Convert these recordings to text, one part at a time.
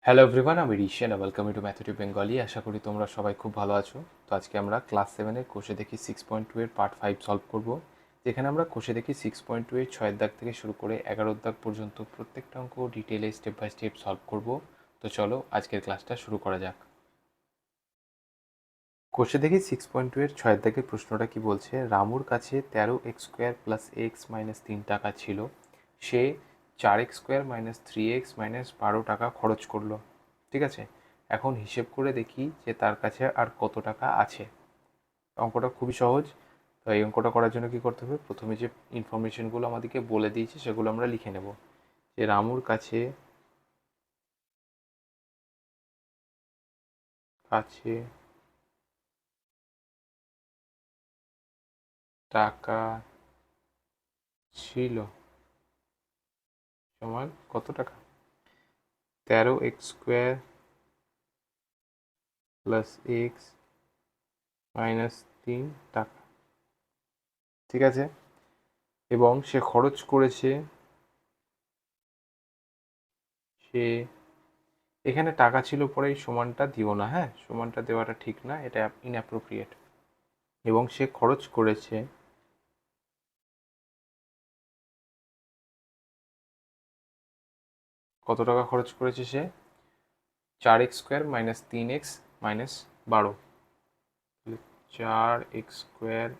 Hello everyone, আমি Rishan. Welcome to mathematic Bengali. আশা করি তোমরা সবাই খুব ভালো আছো। তো আজকে আমরা ক্লাস 7-এর কোষে দেখি 6.2 এর পার্ট 5 সলভ করব, যেখানে আমরা কোষে দেখি 6.2 এর 6 দাগ থেকে শুরু করে 11 দাগ পর্যন্ত প্রত্যেকটা অঙ্ক ডিটেলে স্টেপ বাই স্টেপ সলভ করব। তো চলো আজকের ক্লাসটা শুরু করা যাক। কোষে দেখি 6.2 এর 6 দাগের প্রশ্নটা কি বলছে, রামুর কাছে 13x² প্লাস এক্স মাইনাস 3 টাকা ছিল। সে 4x² মাইনাস 3x মাইনাস 12 টাকা খরচ করলো। ঠিক আছে, এখন হিসেব করে দেখি যে তার কাছে আর কত টাকা আছে। অঙ্কটা খুবই সহজ। তো এই অঙ্কটা করার জন্য কি করতে হবে, প্রথমে যে ইনফরমেশনগুলো আমাদেরকে বলে দিয়েছে সেগুলো আমরা লিখে নেব। যে রামুর কাছে কাছে টাকা ছিল সমান কত টাকা, 13x² প্লাস এক্স মাইনাস 3 টাকা। ঠিক আছে, এবং সে খরচ করেছে, সে এখানে টাকা ছিল পরে এই সমানটা দিও না, হ্যাঁ সমানটা দেওয়াটা ঠিক না, এটা ইনঅ্যাপ্রোপ্রিয়েট। এবং সে খরচ করেছে কত টাকা খরচ করেছে, সে 4x² minus 3x minus 12, 4x²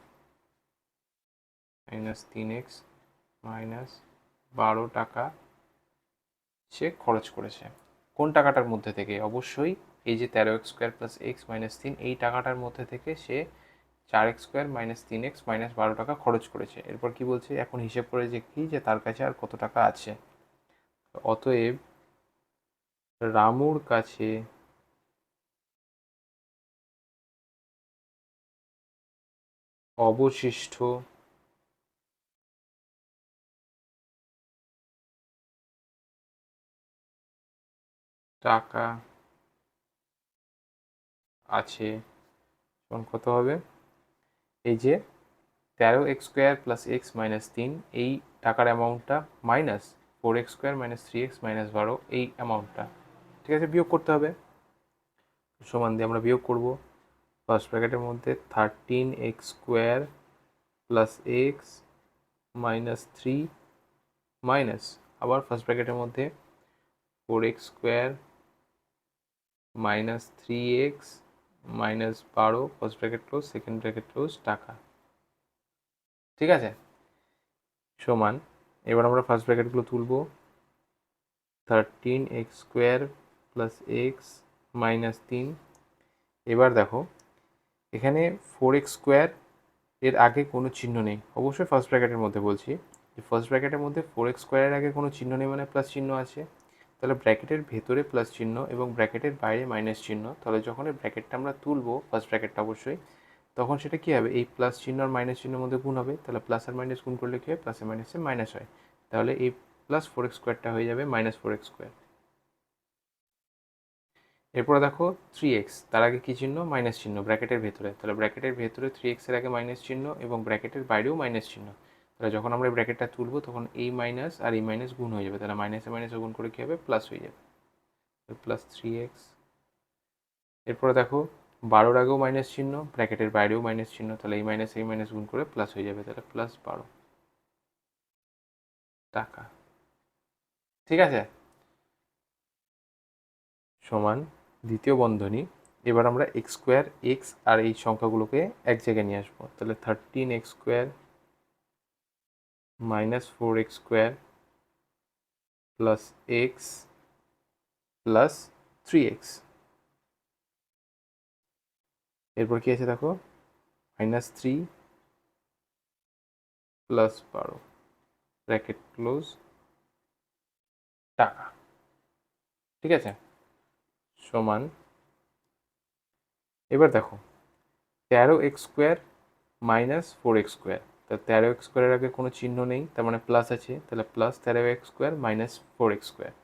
minus 3x minus 12 টাকা সে খরচ করেছে। কোন টাকাটার মধ্যে থেকে, অবশ্যই এই যে 13x² প্লাস এক্স মাইনাস 3 এই টাকাটার মধ্যে থেকে সে 4x² মাইনাস 3x মাইনাস 12 টাকা খরচ করেছে। এরপর কি বলছে, এখন হিসেব করে যে কি যে তার কাছে আর কত টাকা আছে। অতএব রামুর কাছে অবশিষ্ট টাকা আছে, তখন কত হবে, এই যে 13x² প্লাস এক্স মাইনাস 3 এই টাকার অ্যামাউন্টটা minus 4x² minus 3x minus 12 এই অ্যামাউন্টটা, ঠিক আছে, বিয়োগ করতে হবে। সমান দিয়ে আমরা বিয়োগ করব। ফার্স্ট ব্র্যাকেটের মধ্যে 13x² plus x minus 3 minus আবার ফার্স্ট ব্র্যাকেটের মধ্যে 4x² minus 3x minus 12 first bracket close second bracket close টাকা। ঠিক আছে, সমান এবার আমরা ফার্স্ট ব্র্যাকেটগুলো তুলব। 13x² plus x minus 3। এবার দেখো এখানে 4x² এর আগে কোনো চিহ্ন নেই, অবশ্যই ফার্স্ট ব্র্যাকেটের মধ্যে বলছি, যে ফার্স্ট ব্র্যাকেটের মধ্যে 4x² এর আগে কোনো চিহ্ন নেই মানে প্লাস চিহ্ন আছে। তাহলে ব্র্যাকেটের ভেতরে প্লাস চিহ্ন এবং ব্র্যাকেটের বাইরে মাইনাস চিহ্ন, তাহলে যখন এই ব্র্যাকেটটা আমরা তুলবো ফার্স্ট ব্র্যাকেটটা অবশ্যই, তখন সেটা কী হবে, এই প্লাস চিহ্ন আর মাইনাস চিহ্নের মধ্যে গুণ হবে। তাহলে প্লাস আর মাইনাস গুণ করলে কী হয়, প্লাসে মাইনাসে মাইনাস হয়। তাহলে এই প্লাস 4x² হয়ে যাবে মাইনাস 4x²। এরপরে দেখো 3x, তার আগে কী চিহ্ন, মাইনাস চিহ্ন ব্র্যাকেটের ভেতরে, তাহলে ব্র্যাকেটের ভেতরে 3x এর আগে মাইনাস চিহ্ন এবং ব্র্যাকেটের বাইরেও মাইনাস চিহ্ন। তাহলে যখন আমরা ব্র্যাকেটটা তুলবো তখন এই মাইনাস আর এই মাইনাস গুণ হয়ে যাবে, তাহলে মাইনাসে মাইনাসে গুণ করে কী হবে, প্লাস হয়ে যাবে, প্লাস 3x। এরপরে দেখো 12-র আগেও মাইনাস চিহ্ন, ব্র্যাকেটের বাইরেও মাইনাস চিহ্ন, তাহলে এই মাইনাস গুণ করে প্লাস হয়ে যাবে, তাহলে প্লাস 12 টাকা। ঠিক আছে, সমান দ্বিতীয় বন্ধনী। এবার আমরা x² এক্স আর এই সংখ্যাগুলোকে এক জায়গায় নিয়ে আসবো, তাহলে 13x² minus 4x² plus x plus 3x। এরপর কি আছে দেখো, মাইনাস 3 প্লাস 12 ব্র্যাকেট ক্লোজ টাকা। ঠিক আছে, সমান এবার দেখো 13x² মাইনাস 4x², তা 13x² এর আগে কোনো চিহ্ন নেই, তার মানে প্লাস আছে, তাহলে প্লাস 13x² মাইনাস 4x²।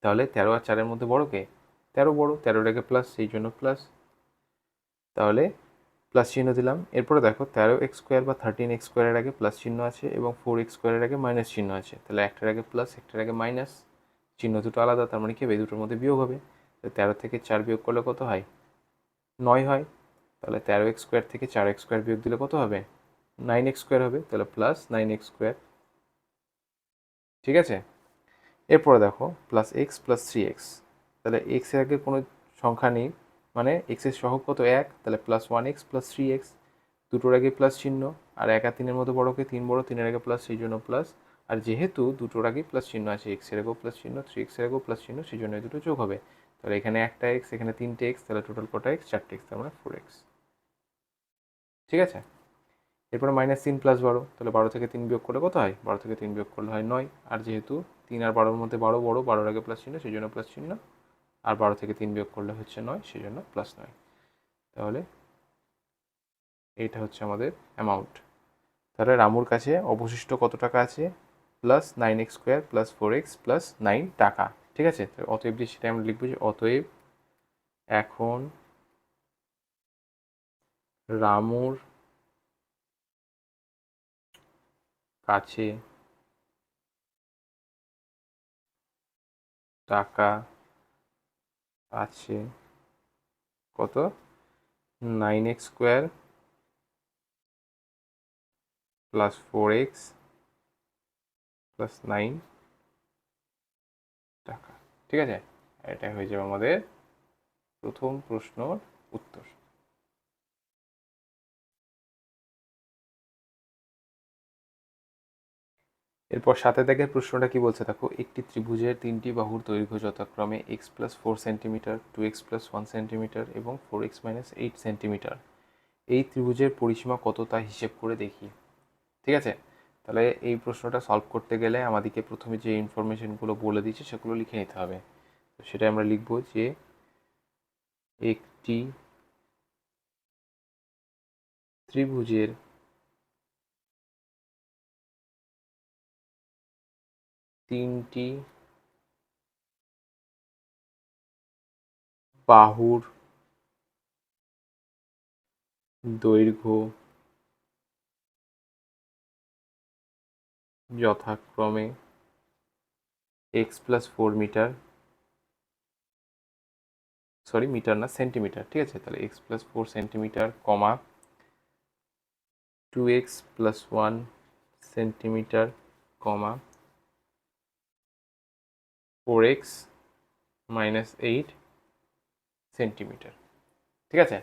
তাহলে 13 আর 4-এর মধ্যে বড় কে, 13 বড়, 13-এর আগে প্লাস সেই জন্য প্লাস, তাহলে প্লাস চিহ্ন দিলাম। এরপরে দেখো 13x² বা 13x² এর আগে প্লাস চিহ্ন আছে এবং 4x² এর আগে মাইনাস চিহ্ন আছে, তাহলে একটার আগে প্লাস একটার আগে মাইনাস, চিহ্ন দুটো আলাদা, তার মানে কি হবে এই দুটোর মধ্যে বিয়োগ হবে। 13 থেকে 4 বিয়োগ করলে কত হয়? 9 হয়। তাহলে 13x² থেকে 4x² বিয়োগ দিলে কত হবে? 9x² হবে। তাহলে প্লাস 9x²। ঠিক আছে, এরপরে দেখো প্লাস এক্স প্লাস 3x। তাহলে এক্স এর আগে কোনো সংখ্যা নেই, মানে এক্সের সহগ কত? 1। তাহলে প্লাস 1x প্লাস 3x, দুটোর আগে প্লাস চিহ্ন, আর 1 আর 3-এর মধ্যে বড়কে 3 বড়, 3-এর আগে প্লাস, সেই জন্য প্লাস। আর যেহেতু দুটোর আগে প্লাস চিহ্ন আছে, এক্স এর আগেও প্লাস চিহ্ন, 3x এর আগেও প্লাস চিহ্ন, সেই জন্য এই দুটো যোগ হবে। তাহলে এখানে একটা এক্স, এখানে 3টে এক্স, তাহলে টোটাল কটা এক্স? 4টে এক্স, তার মানে 4x। ঠিক আছে, এরপরে -3 প্লাস 12, তাহলে 12 থেকে 3 বিয়োগ করলে কত হয়? 12 থেকে 3 বিয়োগ করলে হয় 9। আর যেহেতু 3 আর 12-এর মধ্যে 12 বড়, 12-এর আগে প্লাস চিহ্ন, সেই জন্য প্লাস চিহ্ন। আর 12 থেকে 3 বিয়োগ করলে হচ্ছে 9, সেই জন্য প্লাস 9। তাহলে এইটা হচ্ছে আমাদের অ্যামাউন্ট। তাহলে রামুর কাছে অবশিষ্ট কত টাকা আছে? Plus 9x² plus 4x plus 9 টাকা। ঠিক আছে, অতএব দিয়ে সেটা আমরা লিখবো যে অতএব এখন রামুর কাছে টাকা আছে কত? 9x² প্লাস 4x প্লাস 9 টাকা। ঠিক আছে, এটা হয়ে যাবে আমাদের প্রথম প্রশ্নর উত্তর। এরপর সাথে দেখে প্রশ্নটা কি বলছে দেখো, একটি ত্রিভুজের 3টি বাহুর দৈর্ঘ্য যথাক্রমে x+4 সেন্টিমিটার, 2x+1 সেন্টিমিটার এবং 4x-8 সেন্টিমিটার। এই ত্রিভুজের পরিসীমা কত তা হিসেব করে দেখি। ঠিক আছে, তাহলে এই প্রশ্নটা সলভ করতে গেলে আমাদেরকে প্রথমে যে ইনফরমেশনগুলো বলে দিয়েছে সেগুলো লিখে নিতে হবে। তো সেটা আমরা লিখব যে একটি ত্রিভুজের তিনটি বাহুর দৈর্ঘ্য যথাক্রমে x+4 মিটার, সরি মিটার না, সেন্টিমিটার। ঠিক আছে, তাহলে x+4 সেন্টিমিটার, কমা 2x+1 সেন্টিমিটার, কমা 4x-8 সেন্টিমিটার। ঠিক আছে,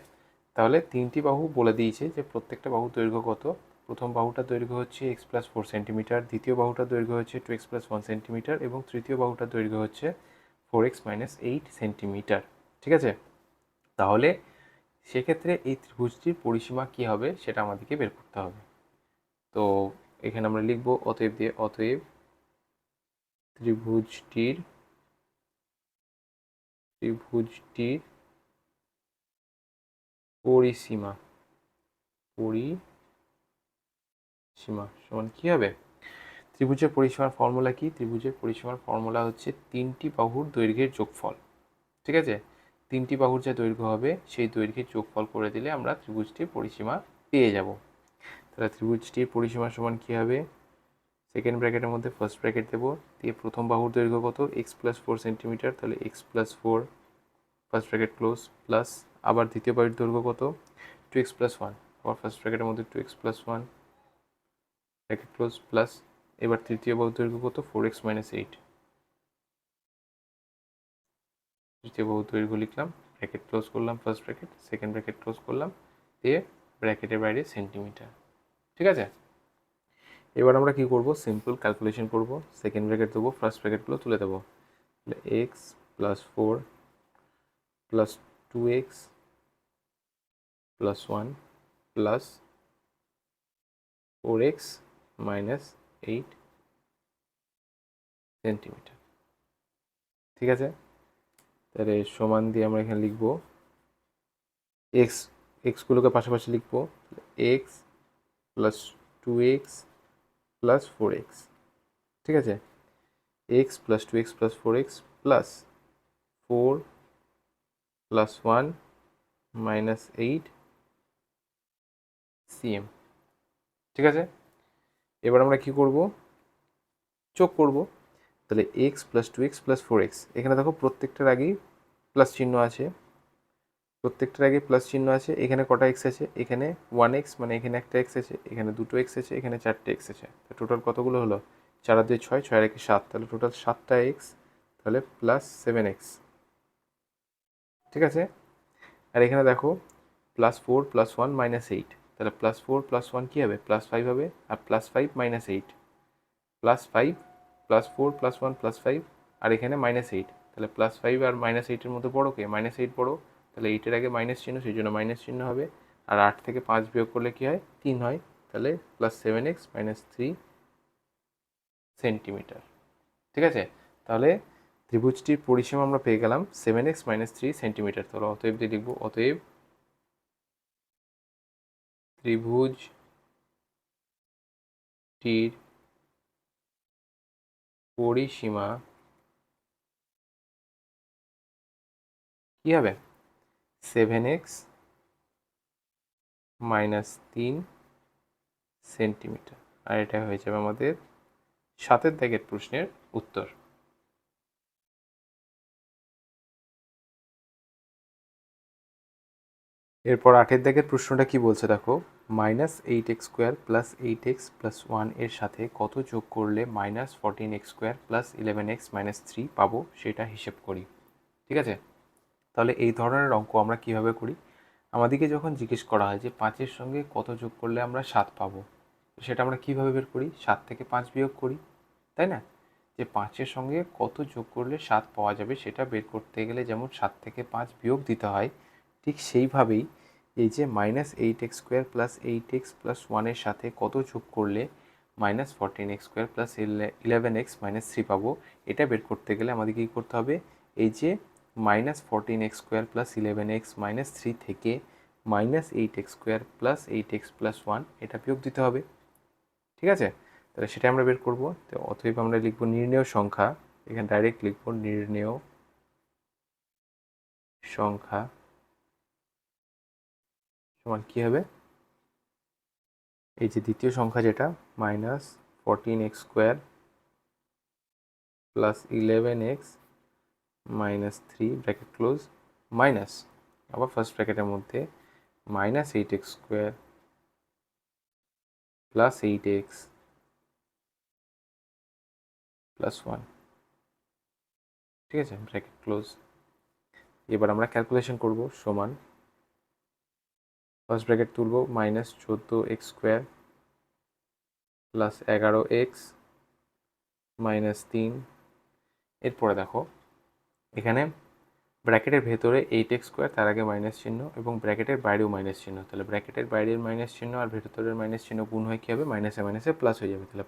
তাহলে তিনটি বাহু বলে দিয়েছে যে প্রত্যেকটা বাহুর দৈর্ঘ্য কত। প্রথম বাহুটার দৈর্ঘ্য হচ্ছে x+4 সেন্টিমিটার, দ্বিতীয় বাহুটার দৈর্ঘ্য হচ্ছে 2x+1 সেন্টিমিটার এবং তৃতীয় বাহুটার দৈর্ঘ্য হচ্ছে 4x-8 সেন্টিমিটার। ঠিক আছে, তাহলে সেক্ষেত্রে এই ত্রিভুজটির পরিসীমা কী হবে সেটা আমাদেরকে বের করতে হবে। তো এখানে আমরা লিখব অতএব দিয়ে, অতএব ত্রিভুজটির পরিসীমা সমান কী হবে? ত্রিভুজের পরিসীমার ফর্মুলা কি? ত্রিভুজের পরিসীমার ফর্মুলা হচ্ছে তিনটি বাহুর দৈর্ঘ্যের যোগফল। ঠিক আছে, তিনটি বাহুর যে দৈর্ঘ্য হবে সেই দৈর্ঘ্যের যোগফল করে দিলে আমরা ত্রিভুজটির পরিসীমা পেয়ে যাব। তাহলে ত্রিভুজটির পরিসীমা সমান কী হবে? সেকেন্ড ব্র্যাকেটের মধ্যে ফার্স্ট ব্র্যাকেট দেবো, দিয়ে প্রথম বাহুর দৈর্ঘ্য কত? x+4 সেন্টিমিটার, তাহলে x+4 first bracket close, plus আবার দ্বিতীয় বাহুর দৈর্ঘ্য কত? 2x+1, আবার ফার্স্ট ব্র্যাকেটের মধ্যে 2x+1 ব্র্যাকেট ক্লোজ, প্লাস এবার তৃতীয় বাহুর দৈর্ঘ্য কত? 4x-8। তৃতীয় বাহুর দৈর্ঘ্য লিখলাম, ব্র্যাকেট ক্লোজ করলাম, first bracket, second bracket close করলাম, দিয়ে ব্র্যাকেটের বাইরে সেন্টিমিটার। ঠিক আছে, এবার আমরা কি করব? সিম্পল ক্যালকুলেশন করব। সেকেন্ড ব্র্যাকেট দেবো, ফার্স্ট ব্র্যাকেটগুলো তুলে দেবো। তাহলে x+4 plus 2x+1 plus 4x-8 centimetre. ঠিক আছে, তাহলে সমান দিয়ে আমরা এখানে লিখব এক্স, এক্সগুলোকে পাশাপাশি লিখবো, x plus 2x plus 4x। ঠিক আছে, x plus 2x plus 4x plus 4+1-8 cm। ঠিক আছে, এবার আমরা কি করব? যোগ করব। তাহলে x plus 2x plus 4x, এখানে দেখো প্রত্যেকটার আগেই প্লাস চিহ্ন আছে, এখানে কটা এক্স আছে, এখানে 1x, মানে এখানে একটা এক্স আছে, এখানে দুটো এক্স আছে, এখানে চারটে এক্স আছে, টোটাল কতগুলো হলো, 4 আর 2 6, 6 আর 1 7, তাহলে টোটাল 7টা এক্স, তাহলে প্লাস 7x। ঠিক আছে, আর এখানে দেখো +4 + 1 -8, তাহলে +4 + 1 কী হবে, +5 হবে, আর +5 - 8, +5 +4 +1 +5, আর এখানে -8, তাহলে +5 আর -8-এর মধ্যে বড় কে, -8 বড়, তাহলে 8-এর আগে মাইনাস চিহ্ন, সেই জন্য মাইনাস চিহ্ন হবে, আর 8 থেকে 5 বিয়োগ করলে কী হয়, 3 হয়, তাহলে +7x - 3 সেন্টিমিটার। ঠিক আছে, তাহলে ত্রিভুজটির পরিসীমা আমরা পেয়ে গেলাম 7x - 3 সেন্টিমিটার। তাহলে অতএব দিয়ে লিখব, অতএব ত্রিভুজটির পরিসীমা কী হবে, 7x - 3 সেন্টিমিটার, আর এটা হয়ে যাবে আমাদের 7 দাগের প্রশ্নের উত্তর। এরপর 8 দাগের প্রশ্নটা কি বলছে দেখো, -8x² + 8x + 1 এর সাথে কত যোগ করলে -14x² + 11x - 3 পাবো, সেটা হিসেব করি। ঠিক আছে, তাহলে এই ধরনের অঙ্ক আমরা কিভাবে করি, আমাদেরকে যখন জিজ্ঞেস করা হয় যে 5-এর সঙ্গে কত যোগ করলে আমরা 7 পাবো, সেটা আমরা কিভাবে বের করি, 7 থেকে 5 বিয়োগ করি, তাই না, যে 5-এর সঙ্গে কত যোগ করলে 7 পাওয়া যাবে সেটা বের করতে গেলে যেমন 7 থেকে 5 বিয়োগ দিতে হয়, ঠিক সেইভাবেই এই যে -8x² + 8x + 1 এর সাথে কত যোগ করলে -14x² + 11x - 3 পাবো, এটা বের করতে গেলে আমাদেরকে কী করতে হবে, এই যে -14x² + 11x - 3 থেকে -8x² + 8x + 1 এটা বিয়োগ দিতে হবে। ঠিক আছে, তাহলে সেটা আমরা বের করব। তো অতএব আমরা লিখব নির্ণেয় সংখ্যা, এখানে ডাইরেক্ট লিখব নির্ণেয় সংখ্যা সমান কী হবে, এই যে দ্বিতীয় সংখ্যা যেটা -14x² + 11x - 3 bracket close, minus, আবার ফার্স্ট ব্র্যাকেটের মধ্যে -8x² + 8x + 1। ঠিক আছে, ব্র্যাকেট ক্লোজ। এবার আমরা ক্যালকুলেশন করব, সমান ফার্স্ট ব্র্যাকেট তুলব, -14x² + 11x - 3, এরপরে দেখো এখানে ব্র্যাকেটের ভেতরে 8x², তার আগে মাইনাস চিহ্ন, এবং ব্র্যাকেটের বাইরেও মাইনাস চিহ্ন, তাহলে ব্র্যাকেটের বাইরের মাইনাস চিহ্ন আর ভেতরের মাইনাস চিহ্ন গুণ হয় কী হবে, মাইনাসে মাইনাসে প্লাস হয়ে যাবে, তাহলে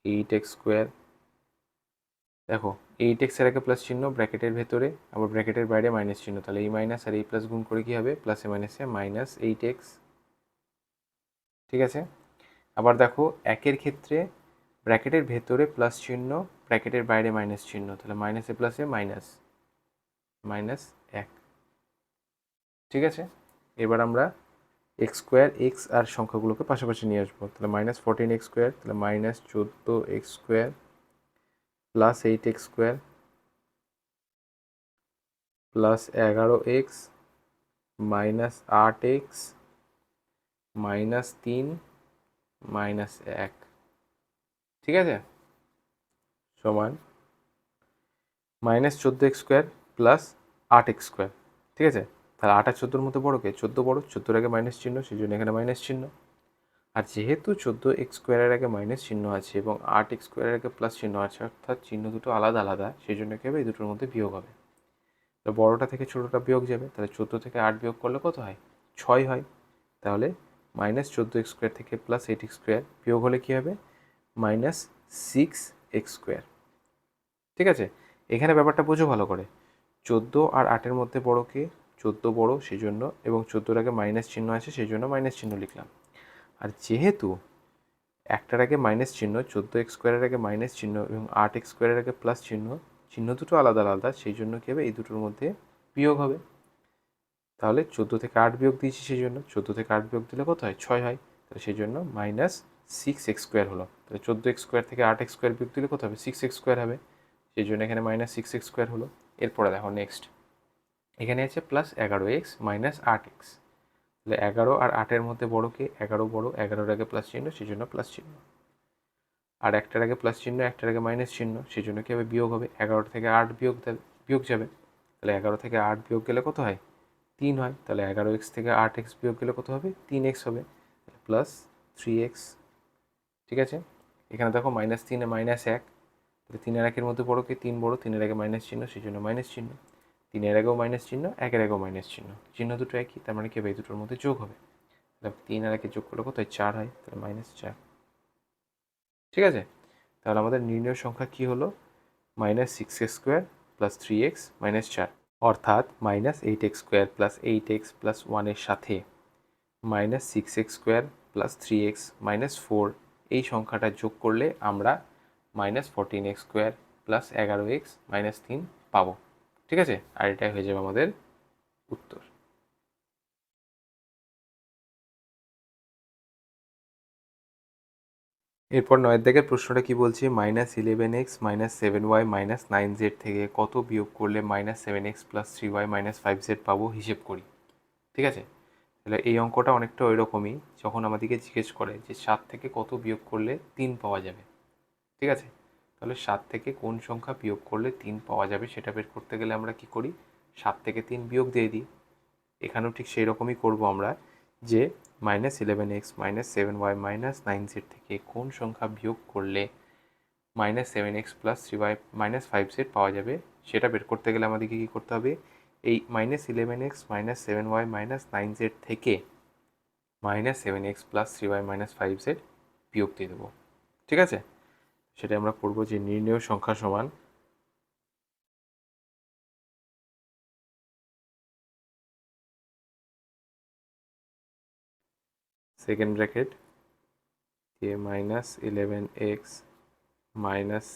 +8x², দেখো 8x-এর আগে প্লাস চিহ্ন ব্র্যাকেটের ভেতরে, আবার ব্র্যাকেটের বাইরে মাইনাস চিহ্ন, তাহলে এই মাইনাস আর এই প্লাস গুণ করে কী হবে, প্লাসে মাইনাসে -8x। ঠিক আছে, আবার দেখো একের ক্ষেত্রে ব্র্যাকেটের ভেতরে প্লাস চিহ্ন, ব্র্যাকেটের বাইরে মাইনাস চিহ্ন, তাহলে মাইনাসে প্লাসে -1। ঠিক আছে, এবার আমরা x² x আর সংখ্যাগুলোকে পাশাপাশি নিয়ে আসবো, তাহলে -14x², তাহলে -14x² + 8x² + 11x -8x -3 -1। ঠিক আছে, সমান -14x² + 8x²। ঠিক আছে, তাহলে 8 আর 14-র মধ্যে বড় কে, 14 বড়, 14-এর আগে মাইনাস চিহ্ন, সেই জন্য এখানে মাইনাস চিহ্ন, আর যেহেতু 14x² আগে মাইনাস চিহ্ন আছে এবং 8x² আগে প্লাস চিহ্ন আছে, অর্থাৎ চিহ্ন দুটো আলাদা আলাদা, সেই জন্য কী হবে, এই দুটোর মধ্যে বিয়োগ হবে, তো বড়টা থেকে ছোটোটা বিয়োগ যাবে, তাহলে 14 থেকে 8 বিয়োগ করলে কত হয়, 6 হয়, তাহলে -14x² থেকে +8x² বিয়োগ হলে কী হবে, -6x²। ঠিক আছে, এখানে ব্যাপারটা বোঝো ভালো করে, 14 আর 8-এর মধ্যে বড় কে, 14 বড়, সেই জন্য, এবং 14-এর আগে মাইনাস চিহ্ন আছে, সেই জন্য মাইনাস চিহ্ন লিখলাম, আর যেহেতু একটার আগে মাইনাস চিহ্ন, 14x² আগে মাইনাস চিহ্ন এবং 8x² আগে প্লাস চিহ্ন, চিহ্ন দুটো আলাদা আলাদা, সেই জন্য কী হবে, এই দুটোর মধ্যে বিয়োগ হবে, তাহলে 14 থেকে 8 বিয়োগ দিয়েছি, সেই জন্য 14 থেকে 8 বিয়োগ দিলে কত হয়, 6 হয়, তাহলে সেই জন্য 6x² হলো। তাহলে 14x² থেকে 8x² বিয়োগ দিলে কত হবে? 6x² হবে। সেই জন্য এখানে -6x² হলো। এরপরে দেখো নেক্সট, এখানে আছে +11x - 8x। তাহলে 11 আর 8-এর মধ্যে বড় কে? 11 বড়, 11-এর আগে প্লাস চিহ্ন, সেই জন্য প্লাস চিহ্ন। আর একটার আগে প্লাস চিহ্ন, একটার আগে মাইনাস চিহ্ন, সেই জন্য কী হবে? বিয়োগ হবে। 11 থেকে 8 বিয়োগ যাবে। তাহলে 11 থেকে 8 বিয়োগ গেলে কত হয়? 3 হয়। তাহলে 11x থেকে 8x বিয়োগ গেলে কত হবে? 3x হবে। +3x। ঠিক আছে, এখানে দেখো -3 -1, তাহলে 3 আর 1-এর মধ্যে বড় কে? 3 বড়, 3-এর আগে মাইনাস চিহ্ন, সেই জন্য মাইনাস চিহ্ন। 3-এর আগেও মাইনাস চিহ্ন, 1-এর আগেও মাইনাস চিহ্ন, চিহ্ন দুটো একই, তার মানে কি হবে? এই দুটোর মধ্যে যোগ হবে। তাহলে 3 আর 1 যোগ করলে কত হয়? 4 হয়। তাহলে -4। ঠিক আছে, তাহলে আমাদের নির্ণয় সংখ্যা কি হলো? -6x² + 3x - 4, অর্থাৎ -8x² + 8x + 1 এর সাথে -6x² + 3x - 4 এই সংখ্যাটা যোগ করলে আমরা -14x² + 11x - 3 পাবো। ঠিক আছে, আর এটাই হয়ে যাবে আমাদের উত্তর। এরপর 9 দাগের প্রশ্নটা কি বলছে? -11x - 7y - 9z থেকে কত বিয়োগ করলে -7x + 3y - 5z পাবো, হিসেব করি। ঠিক আছে, তাহলে এই অঙ্কটা অনেকটা ওই রকমই, যখন আমাদেরকে জিজ্ঞেস করে যে 7 থেকে কত বিয়োগ করলে 3 পাওয়া যাবে। ঠিক আছে, তাহলে 7 থেকে কোন সংখ্যা বিয়োগ করলে 3 পাওয়া যাবে সেটা বের করতে গেলে আমরা কি করি? 7 থেকে 3 বিয়োগ দিয়ে দিই। এখানেও ঠিক সেই রকমই করবো আমরা, যে -11x - 7y - 9z থেকে কোন সংখ্যা বিয়োগ করলে -7x + 3y - 5z পাওয়া যাবে সেটা বের করতে গেলে আমাদেরকে কী করতে হবে? এই -11x - 7y - 9z থেকে -7x + 3y - 5z বিয়োগ দিয়ে দেবো। ঠিক আছে, সেটা আমরা করবো যে নির্ণেয় সংখ্যা সমান সেকেন্ড ব্র্যাকেট দিয়ে -11x -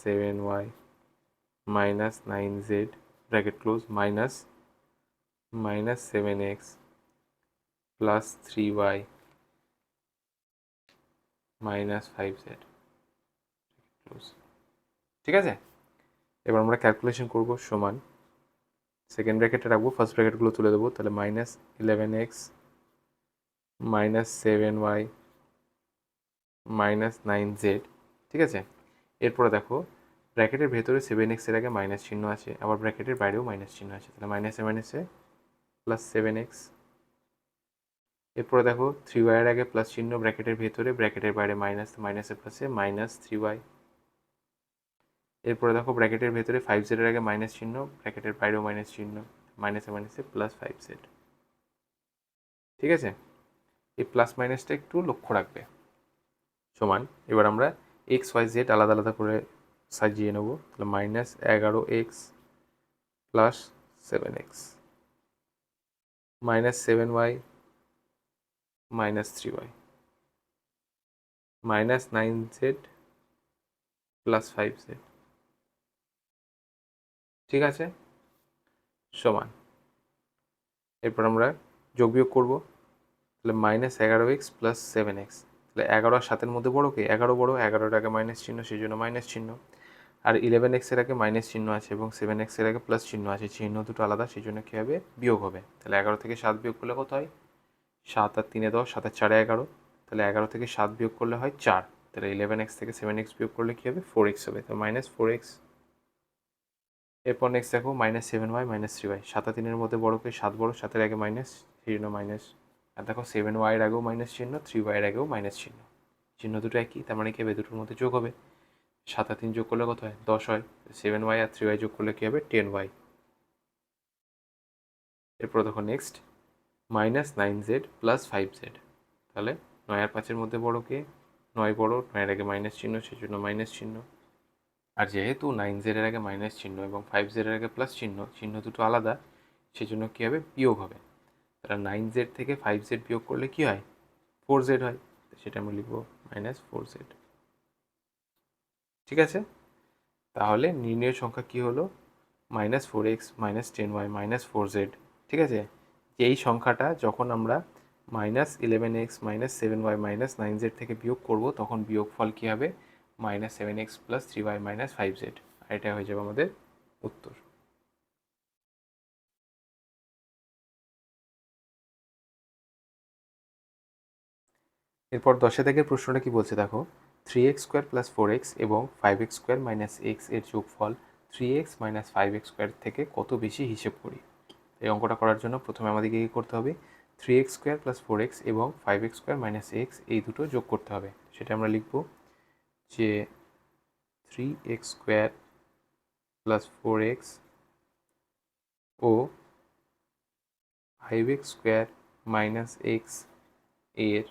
7y - 9z bracket close -7x + 3y - 5z close. ঠিক আছে, এবার আমরা ক্যালকুলেশন করব। সমান সেকেন্ড ব্র্যাকেটে রাখবো, ফার্স্ট ব্র্যাকেটগুলো তুলে দেবো। তাহলে -11x - 7y - 9z। ঠিক আছে, এরপরে দেখো ব্র্যাকেটের ভেতরে 7x এর আগে মাইনাস চিহ্ন আছে, আবার ব্র্যাকেটের বাইরেও মাইনাস চিহ্ন আছে, তাহলে -7 +7x। এরপরে দেখো 3y এর আগে প্লাস চিহ্ন ব্র্যাকেটের ভেতরে, ব্র্যাকেটের বাইরে মাইনাস, মাইনাসে প্লাসে -3y। এরপরে দেখো ব্র্যাকেটের ভেতরে 5z এর আগে মাইনাস চিহ্ন, ব্র্যাকেটের বাইরেও মাইনাস চিহ্ন, মাইনাসে +5z। ঠিক আছে, এই প্লাস মাইনাসটা একটু লক্ষ্য রাখবে। সমান, এবার আমরা x, y, z আলাদা আলাদা করে সাজিয়ে নেব। তাহলে -11x + 7x -7y - 3y -9z + 5z। ঠিক আছে, সমান, এরপর আমরা যোগ বিয়োগ করবো। তাহলে -11x + 7x, তাহলে 11 আর 7-এর মধ্যে বড় কে? 11 বড়, 11-এর আগে মাইনাস চিহ্ন, সেই জন্য মাইনাস চিহ্ন। আর 11x এর আগে মাইনাস চিহ্ন আছে এবং 7x এর আগে প্লাস চিহ্ন আছে, চিহ্ন দুটো আলাদা, সেই জন্য কী হবে? বিয়োগ হবে। তাহলে 11 থেকে 7 বিয়োগ করলে কত হয়? 7 আর 3 10, 7 আর 4 11, তাহলে 11 থেকে 7 বিয়োগ করলে হয় 4। তাহলে 11x থেকে 7x বিয়োগ করলে কী হবে? 4x হবে, তো -4x। এরপর নেক্সট দেখো -7y - 3y, 7 আর 3-এর মধ্যে বড় কে? 7 বড়, 7-এর আগে মাইনাস, সেই জন্য মাইনাস। আর দেখো 7y এর আগেও মাইনাস চিহ্ন, 3y এর আগেও মাইনাস চিহ্ন, চিহ্ন দুটো একই, তার মানে কি হবে? দুটোর মধ্যে যোগ হবে। 7 আর 3 যোগ করলে কত হয়? 10 হয়। 7y আর 3y যোগ করলে কী হবে? 10y। এরপর দেখো নেক্সট -9z + 5z, তাহলে 9 আর 5-এর মধ্যে বড় কে? 9 বড়, 9-এর আগে মাইনাস চিহ্ন, সেই জন্য মাইনাস চিহ্ন। আর যেহেতু 9z এর আগে মাইনাস চিহ্ন এবং 5z এর আগে প্লাস চিহ্ন, চিহ্ন দুটো আলাদা, সেই জন্য কী হবে? বিয়োগ হবে। তাহলে 9z থেকে 5z বিয়োগ করলে কী হয়? 4z হয়, সেটা আমরা লিখব -4z। ঠিক আছে, তাহলে নির্ণয় সংখ্যা কী হলো? -4x - 10y - 4z। ঠিক আছে, এই সংখ্যাটা যখন আমরা -11x - 7y - 9z থেকে বিয়োগ করব, তখন বিয়োগফল কী হবে? -7x + 3y - 5z। আর এটা হয়ে যাবে আমাদের উত্তর। এরপর 10 দাগের প্রশ্নটা কি বলছে দেখো, 3x² + 4x এবং 5x² - x এর যোগফল 3x - 5x² থেকে কত বেশি হিসেব করি। এই অঙ্কটা করার জন্য প্রথমে আমাদেরকে কী করতে হবে? 3x² + 4x এবং 5x² - x এই দুটো যোগ করতে হবে। সেটা আমরা লিখব যে 3x² + 4x ও 5x² - x এর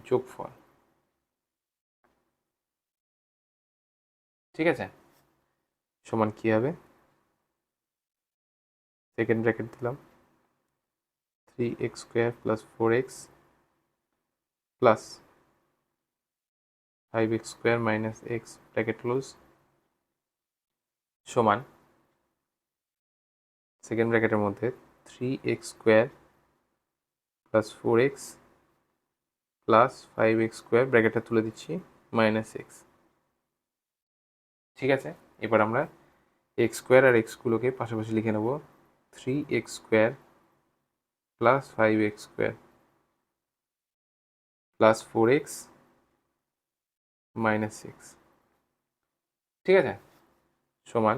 যোগফল। ঠিক আছে, সমান কী হবে? সেকেন্ড ব্র্যাকেট দিলাম 3x² + 4x plus 5x² - x bracket close সমান সেকেন্ড ব্র্যাকেটের মধ্যে 3x² + 4x প্লাস 5x² ব্র্যাকেটটা তুলে দিচ্ছি -x। ঠিক আছে, এবার আমরা x² আর xগুলোকে পাশাপাশি লিখে নেব 3x² + 5x² প্লাস 4x - 6। ঠিক আছে, সমান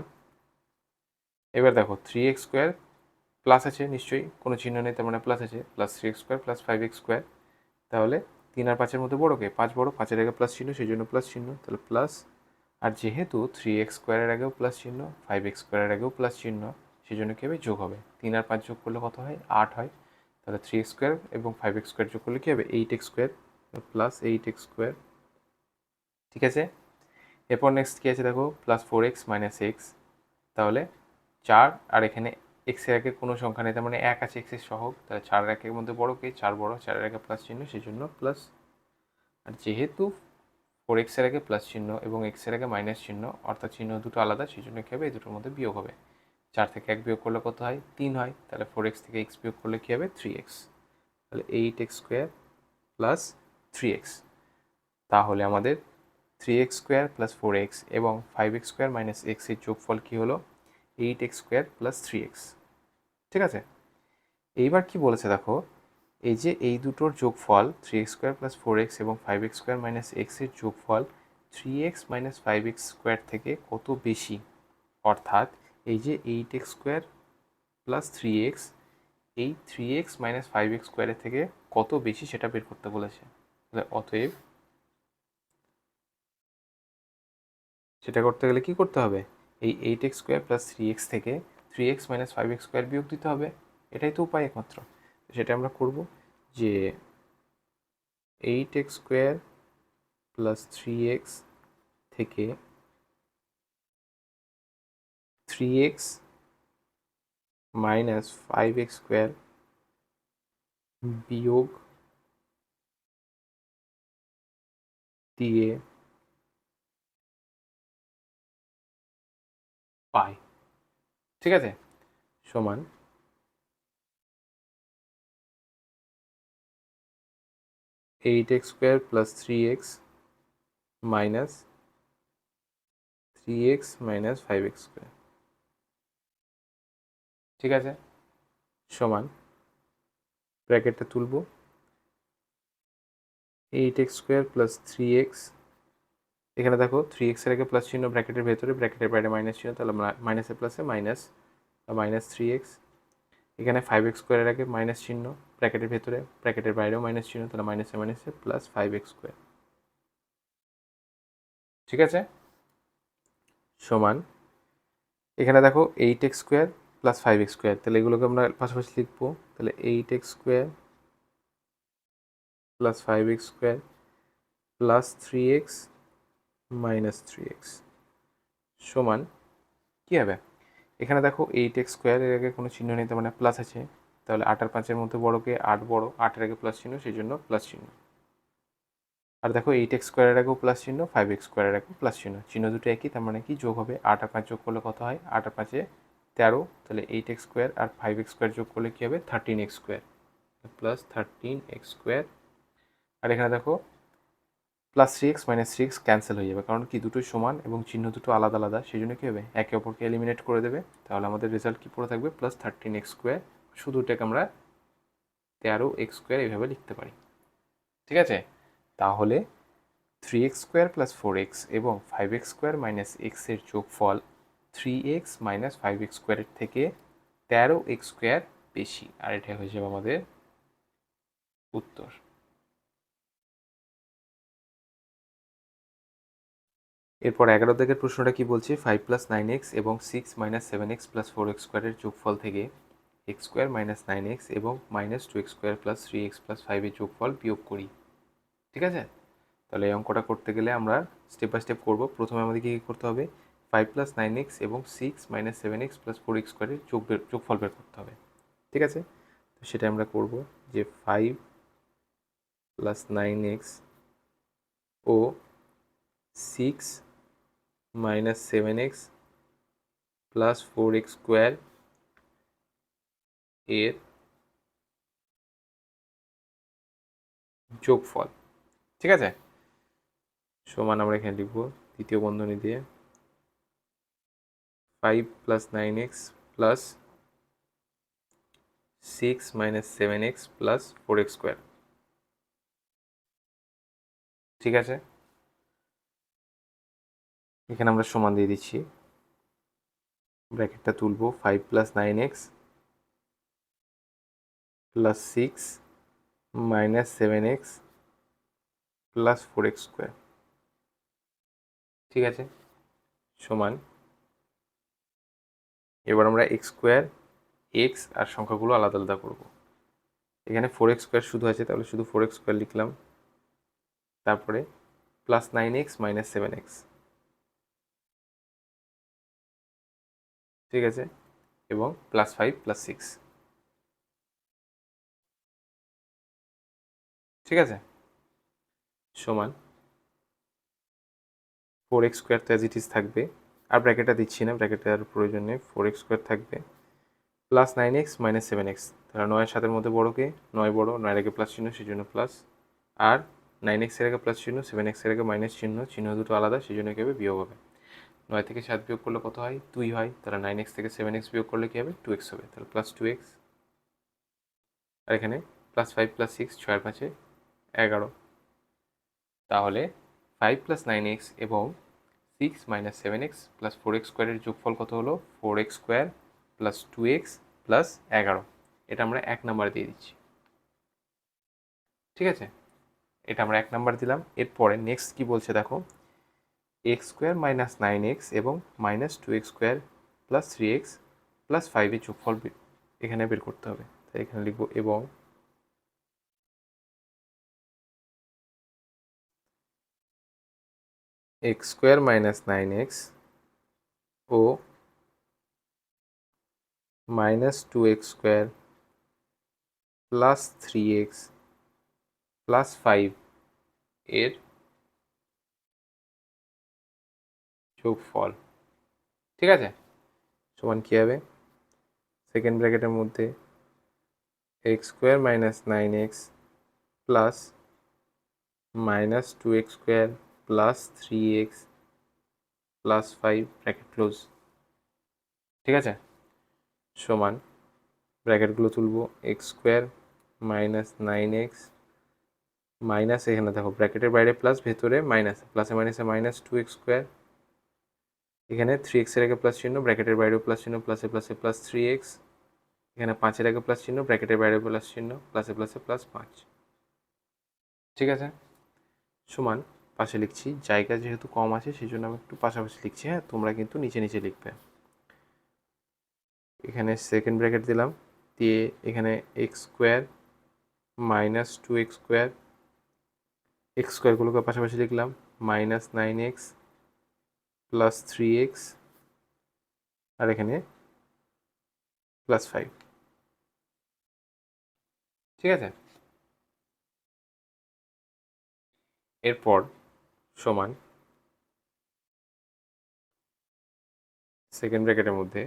এবার দেখো 3x² প্লাস আছে নিশ্চয়ই, কোনো চিহ্ন নেই, তার মানে প্লাস আছে, প্লাস 3x² + 5x²। তাহলে 3 আর 5-এর মধ্যে বড় কে? 5 বড়, 5-এর আগে প্লাস চিহ্ন, সেই জন্য প্লাস চিহ্ন, তাহলে প্লাস। আর যেহেতু 3x² এর আগেও প্লাস চিহ্ন, 5x² এর আগেও প্লাস চিহ্ন, সেই জন্য কী হবে? যোগ হবে। 3 আর 5 যোগ করলে কত হয়? 8 হয়। তাহলে 3x² এবং 5x² যোগ করলে কী হবে? 8x² plus 8x²। ঠিক আছে, এরপর নেক্সট কী আছে দেখো, প্লাস 4x - x। তাহলে 4 আর এখানে এক্সের আগে কোনো সংখ্যা নেই, তার মানে 1 আছে এক্সের সহগ, তাহলে 4 আর 1-এর মধ্যে বড় কে? 4 বড়, 4-এর আগে প্লাস চিহ্ন, সেই জন্য প্লাস। আর যেহেতু 4x-এর আগে প্লাস চিহ্ন এবং x-এর আগে মাইনাস চিহ্ন, অর্থাৎ চিহ্ন দুটো আলাদা, সেই জন্য কী হবে? এই দুটোর মধ্যে বিয়োগ হবে। 4 থেকে 1 বিয়োগ করলে কত হয়? 3 হয়। তাহলে 4x থেকে x বিয়োগ করলে কী হবে? 3x। তাহলে 8x² প্লাস 3x। তাহলে আমাদের 3x² + 4x এবং 5x² - x এর যোগফল কী হলো? 8x² + 3x। ঠিক আছে, এইবার কি বলেছে দেখো, এই যে এই দুটোর যোগফল 3x² + 4x এবং 5x² - x এর যোগফল 3x - 5x² থেকে কত বেশি। অর্থাৎ এই যে 8x² + 3x, এই 3x - 5x² এর থেকে কত বেশি সেটা বের করতে বলেছে। অতএব সেটা করতে গেলে কি করতে হবে? এই 8x² + 3x থেকে 3x - 5x² বিয়োগ দিতে হবে। এটাই তো উপায় একমাত্র। সেটা আমরা করব যে 8x² + 3x থেকে 3x - 5x² বিয়োগ দিয়ে পাই। ঠিক আছে, সমান 8x² + 3x minus 3x - 5x²। ঠিক আছে, সমান ব্র্যাকেটটা তুলব 8x² + 3x। এখানে দেখো 3x এর আগে প্লাস চিহ্ন ব্র্যাকেটের ভেতরে, ব্র্যাকেটের বাইরে মাইনাস চিহ্ন, তাহলে মাইনাসে প্লাসে মাইনাস, -3x। এখানে 5x² এর আগে মাইনাস চিহ্ন ব্র্যাকেটের ভেতরে, ব্র্যাকেটের বাইরেও মাইনাস চিহ্ন, তাহলে মাইনাসে মাইনাসে প্লাস 5x²। ঠিক আছে, সমান এখানে দেখো 8x² + 5x², তাহলে এগুলোকে আমরা পাশাপাশি লিখবো। তাহলে 8x² + 5x² plus 3x - 3x সমান কী হবে? এখানে দেখো 8x² এর আগে কোনো চিহ্ন নেই, তার মানে প্লাস আছে, তাহলে 8 আর 5-এর মধ্যে বড় কে? 8 বড়, 8-এর আগে প্লাস চিহ্ন, সেই জন্য প্লাস চিহ্ন। আর দেখো 8x² এর আগেও প্লাস চিহ্ন, 5x² এর আগেও প্লাস চিহ্ন, চিহ্ন দুটো একই, তার মানে কি যোগ হবে। 8 আর 5 যোগ করলে কত হয়? 8 আর 5-এ 13, তাহলে 8x² আর 5x² যোগ করলে কী হবে? 13x²। Plus 13x²। আর এখানে দেখো plus 3x minus 3x cancel হয়ে যাবে, কারণ কি দুটোই সমান এবং চিহ্ন দুটো আলাদা আলাদা, সেই জন্য কী হবে একে অপরকে এলিমিনেট করে দেবে। তাহলে আমাদের রেজাল্ট কী পড়ে থাকবে, প্লাস 13x²। শুধুটাকে আমরা 13x² এইভাবে লিখতে পারি। ঠিক আছে, তাহলে 3x² প্লাস 4x এবং 5x² মাইনাস এক্সের যোগফল 3x মাইনাস 5x² থেকে 13x² বেশি, আর এটা হয়ে যাবে আমাদের উত্তর। এরপর 11 দাগের প্রশ্নটা কি বলছে, 5 প্লাস 9x এবং 6 মাইনাস 7x প্লাস 4x² এর যোগফল থেকে x² মাইনাস 9x এবং minus 2x² plus 3x plus 5 এর যোগফল বিয়োগ করি। ঠিক আছে, তাহলে এই অঙ্কটা করতে গেলে আমরা স্টেপ বাই স্টেপ করব। প্রথমে আমাদের কী করতে হবে, 5 প্লাস 9x এবং 6 মাইনাস 7x প্লাস 4x² এর যোগফল বের করতে হবে। ঠিক আছে, তো সেটা আমরা করব যে 5 প্লাস 9x ও 6 মাইনাস 7x প্লাস 4x² এর যোগফল। ঠিক আছে, সমান আমরা এখানে লিখব দ্বিতীয় বন্ধনী দিয়ে 5 plus 9x plus 6 minus 7x plus 4x²। ঠিক আছে, এখানে আমরা সমান দিয়ে দিচ্ছি, ব্র্যাকেটটা তুলব 5 plus 9x plus 6 minus 7x plus 4x²। ঠিক আছে, সমান এবার আমরা x² x আর সংখ্যাগুলো আলাদা আলাদা করব। এখানে 4x² শুধু আছে, তাহলে শুধু 4x² লিখলাম, তারপরে প্লাস 9x মাইনাস 7x। ঠিক আছে, এবং প্লাস 5 প্লাস 6। ঠিক আছে, সমান 4x² তো অ্যাজ ইট ইজ থাকবে, আর ব্র্যাকেটটা দিচ্ছি না, ব্র্যাকেটের প্রয়োজন নেই, 4x² থাকবে প্লাস 9x মাইনাস 7x। তাহলে 9 7-এর মধ্যে বড়কে 9 বড়, 9-এর আগে প্লাস চিহ্ন সেই জন্য প্লাস, আর 9x এর আগে প্লাস চিহ্ন, 7x এর আগে মাইনাস চিহ্ন, চিহ্ন দুটো আলাদা সেই জন্য কী হবে বিয়োগ হবে। 9 থেকে 7 বিয়োগ করলে কত হয়, 2 হয়, তাহলে 9x থেকে 7x বিয়োগ করলে কী হবে 2x হবে, তাহলে প্লাস 2x। আর এখানে প্লাস 5 প্লাস 6 6 আর 5-এ 11। তাহলে 5 প্লাস 9x এবং 6 মাইনাস 7x প্লাস 4x² এর যোগফল কত হলো, 4x² প্লাস 2x প্লাস 11। এটা আমরা 1 নাম্বার দিয়ে দিচ্ছি। ঠিক আছে, এটা আমরা 1 নাম্বার দিলাম। এরপরে নেক্সট কি বলছে দেখো, x² মাইনাস 9x এবং minus 2x² plus 3x plus 5 এর যোগফল এখানে বের করতে হবে। তাই এখানে লিখব এবং x² মাইনাস 9x ও minus 2x² plus 3x plus 5 এর যোগফল। ঠিক আছে, সমান কী হবে, সেকেন্ড ব্র্যাকেটের মধ্যে x² minus 9x plus minus 2x² plus 3x plus 5 bracket close. ঠিক আছে, সমান ব্র্যাকেটগুলো তুলব x² মাইনাস 9x মাইনাস, এখানে দেখো ব্র্যাকেটের বাইরে প্লাস, ভেতরে মাইনাস, প্লাসে মাইনাসে মাইনাস 2x², এখানে 3x এর আগে প্লাস চিহ্ন, ব্র্যাকেটের বাইরেও প্লাস চিহ্ন, প্লাসে প্লাসে প্লাস 3x, এখানে 5-এর আগে প্লাস চিহ্ন, ব্র্যাকেটের বাইরে প্লাস চিহ্ন, প্লাসে প্লাসে প্লাস 5। ঠিক আছে, সমান পাশে লিখছি, জায়গা যেহেতু কম আছে সেই জন্য আমি একটু পাশাপাশি লিখছি। হ্যাঁ, তোমরা কিন্তু নিচে নিচে লিখবে। এখানে সেকেন্ড ব্র্যাকেট দিলাম, দিয়ে এখানে x² মাইনাস 2x², x²গুলোকে পাশাপাশি লিখলাম, মাইনাস 9x প্লাস 3x, আর এখানে প্লাস 5। ঠিক আছে, এরপর সমান সেকেন্ড ব্র্যাকেটের মধ্যে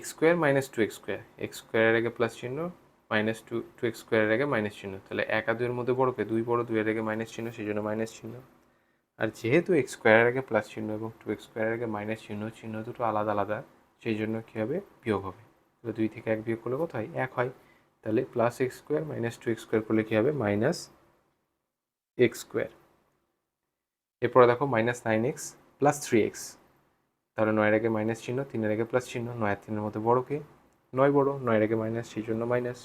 x² মাইনাস 2x², x² এর আগে প্লাস চিহ্ন, মাইনাস টু এক্স স্কোয়ারের আগে মাইনাস চিহ্ন, তাহলে 1 আর 2 এর মধ্যে বড় কে? 2 বড়, 2 এর আগে মাইনাস চিহ্ন, সেই জন্য মাইনাস চিহ্ন। আর যেহেতু এক্স স্কোয়ারের আগে প্লাস চিহ্ন এবং 2x স্কোয়ারের আগে মাইনাস চিহ্ন, চিহ্ন দুটো আলাদা আলাদা, সেই জন্য কী হবে? বিয়োগ হবে। তাহলে 2 থেকে 1 বিয়োগ করলে কত হয়? 1 হয়। তাহলে plus x square minus 2x square করলে কী হবে? Minus x square. এরপরে দেখো মাইনাস 9x প্লাস 3x, তাহলে 9 এর আগে মাইনাস চিহ্ন, 3 এর আগে প্লাস চিহ্ন, 9 আর 3 এর মধ্যে বড় কে? 9 বড়, 9 এর আগে মাইনাস, সেই জন্য মাইনাস।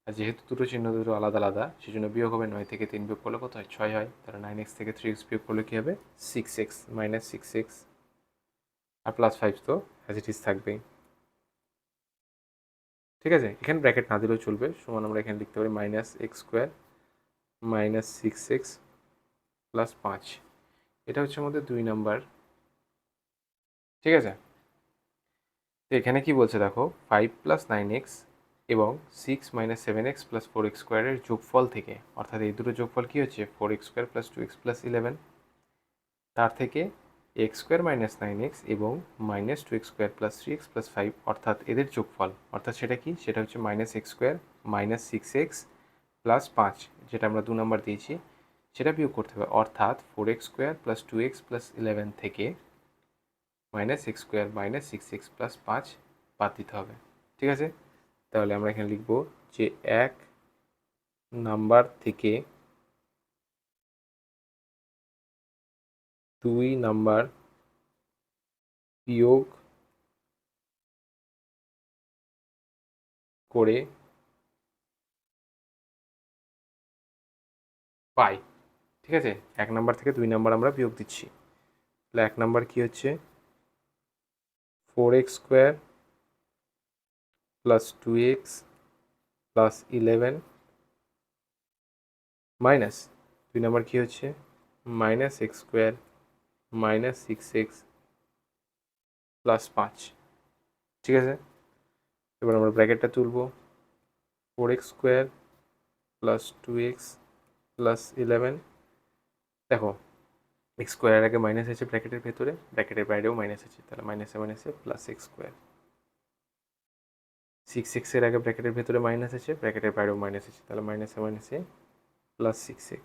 আর যেহেতু দুটো চিহ্ন দুটো আলাদা আলাদা, সেই জন্য বিয়োগ হবে। 9 থেকে 3 বিয়োগ করলে কত হয়? 6 হয়। তাহলে 9x থেকে 3x বিয়োগ করলে কী হবে? 6x, minus 6x। আর প্লাস 5 তো অ্যাজ ইট ইজ থাকবেই। ঠিক আছে, এখানে ব্র্যাকেট না দিলেও চলবে, সমান আমরা এখানে লিখতে পারি minus x square minus 6x plus 5। এটা হচ্ছে আমাদের 2 নাম্বার। ঠিক আছে, তো এখানে কি বলছে দেখো, 5 প্লাস 9x এবং 6 মাইনাস 7x প্লাস 4x স্কোয়ারের যোগফল থেকে, অর্থাৎ এই দুটো যোগফল কী হচ্ছে? 4x square plus 2x plus 11, তার থেকে এক্স স্কোয়ার মাইনাস 9x এবং minus 2x square plus 3x plus 5, অর্থাৎ এদের যোগফল, অর্থাৎ সেটা কি? সেটা হচ্ছে minus x square minus 6x plus 5, যেটা আমরা 2 নাম্বার দিয়েছি, সেটা বিয়োগ করতে হবে। অর্থাৎ 4x square plus 2x plus 11 থেকে minus x square minus 6x plus 5 বাদ দিতে হবে। ঠিক আছে, তাহলে আমরা এখানে লিখব যে 1 নাম্বার থেকে 2 নাম্বার বিয়োগ করে পাই। ঠিক আছে, 1 নাম্বার থেকে 2 নাম্বার আমরা বিয়োগ দিচ্ছি। তাহলে 1 নাম্বার কী হচ্ছে? 4x square plus 2x plus 11 minus 2 number কী হচ্ছে? Minus x square minus 6x plus 5। ঠিক আছে, এবার আমরা ব্র্যাকেটটা তুলব। 4x square plus 2x plus 11, দেখো এক্স স্কোয়ারের আগে মাইনাস আছে ব্র্যাকেটের ভেতরে, ব্র্যাকেটের বাইরেও মাইনাস আছে, তাহলে মাইনাসে মাইনাসে প্লাস এক্স স্কোয়ার। 6x এর আগে ব্র্যাকেটের ভেতরে মাইনাস আছে, ব্র্যাকেটের বাইরেও মাইনাস আছে, তাহলে মাইনাসে মাইনাসে প্লাস 6x।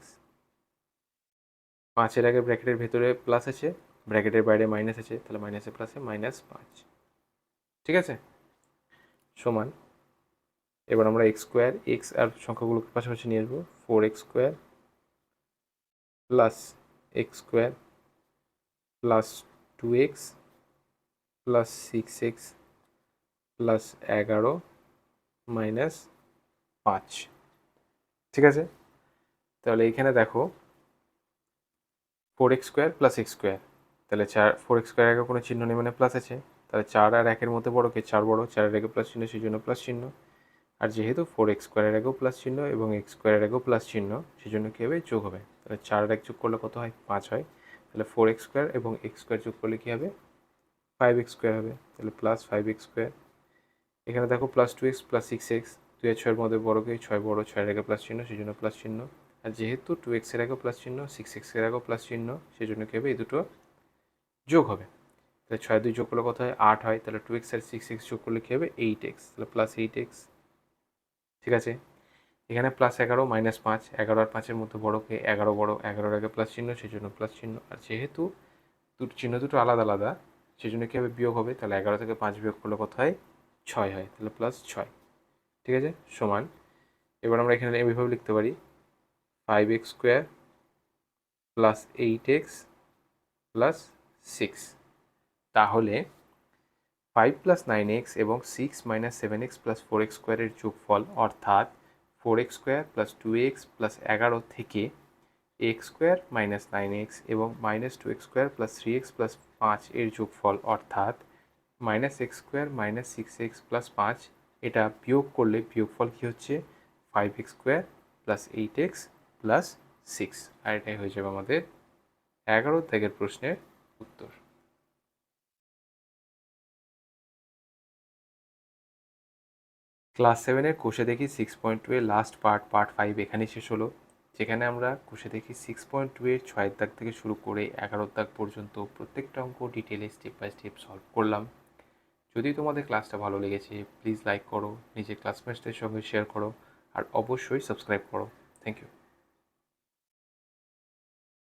5 এর আগে ব্র্যাকেটের ভেতরে প্লাস আছে, ব্র্যাকেটের বাইরে মাইনাস আছে, তাহলে মাইনাসে প্লাসে মাইনাস 5। ঠিক আছে, সমান, এবার আমরা এক্স স্কোয়ার, এক্স আর সংখ্যাগুলোকে পাশাপাশি নিয়ে আসবো। 4x square plus x square plus 2x plus 6x plus 11 minus 5। ঠিক আছে, তাহলে এখানে দেখো 4x square plus x square, তাহলে 4x স্কোয়ার আগে কোনো চিহ্ন নেই মানে প্লাস আছে, তাহলে 4 আর 1 এর মধ্যে বড় কে? 4 বড়, 4 এর আগে প্লাস চিহ্ন, সেই জন্য প্লাস চিহ্ন। আর যেহেতু 4x স্কোয়ারের আগেও প্লাস চিহ্ন এবং এক্স স্কোয়ারের আগেও প্লাস চিহ্ন, সেই জন্য কী হবে? যোগ হবে। তাহলে 4 আর 1 যোগ করলে কত হয়? 5 হয়। তাহলে 4x স্কোয়ার এবং এক্স স্কোয়ার যোগ করলে কী হবে? 5x স্কোয়ার হবে, তাহলে প্লাস 5x স্কোয়ার। এখানে দেখো প্লাস 2x প্লাস 6x, 2 আর 6 এর মধ্যে বড়কে? 6 বড়, 6 এর আগে প্লাস চিহ্ন, সেই জন্য প্লাস চিহ্ন। আর যেহেতু 2x এর আগেও প্লাস চিহ্ন, 6x এর আগেও প্লাস চিহ্ন, সেই জন্য কী হবে? এই দুটো যোগ হবে। তাহলে 6 2 যোগ করলে কত হয়? 8 হয়। তাহলে 2x আর 6x যোগ করলে কী হবে? 8x, তাহলে প্লাস 8x। ঠিক আছে, এখানে প্লাস 11 মাইনাস 5, 11 আর 5-এর মধ্যে বড়কে? 11 বড়, 11-এর আগে প্লাস চিহ্ন, সেই জন্য প্লাস চিহ্ন। আর যেহেতু চিহ্ন দুটো আলাদা আলাদা, সেই জন্য কী হবে? বিয়োগ হবে। তাহলে 11 থেকে 5 বিয়োগ করলে কত হয়? 6 হয়, তাহলে প্লাস 6। ঠিক আছে, সমান, এবার আমরা এখানে এইভাবে লিখতে পারি 5x square plus 8x plus 6। তাহলে 5 প্লাস 9x এবং 6 মাইনাস 7x প্লাস 4x স্কোয়ারের যোগফল, অর্থাৎ 4x square plus 2x plus 11 থেকে এক্স স্কোয়ার মাইনাস 9x এবং minus 2x square plus 3x plus 5 এর যোগফল, অর্থাৎ minus x square minus 6x plus 5, এটা বিয়োগ করলে বিয়োগফল কী হচ্ছে? 5x square plus 8x plus 6। আর এটাই হয়ে যাবে আমাদের 11 দাগের প্রশ্নের উত্তর। ক্লাস 7-এর কোষে দেখি 6.2 এর লাস্ট পার্ট 5 এখানেই শেষ হলো, যেখানে আমরা কোষে দেখি 6.2 এর 6 দাগ থেকে শুরু করে 11 দাগ পর্যন্ত প্রত্যেকটা অঙ্ক ডিটেলে স্টেপ বাই স্টেপ সলভ করলাম। যদি তোমাদের ক্লাসটা ভালো লেগেছে প্লিজ লাইক করো, নিজের ক্লাসমেটসদের সঙ্গে শেয়ার করো, আর অবশ্যই সাবস্ক্রাইব করো। Thank you.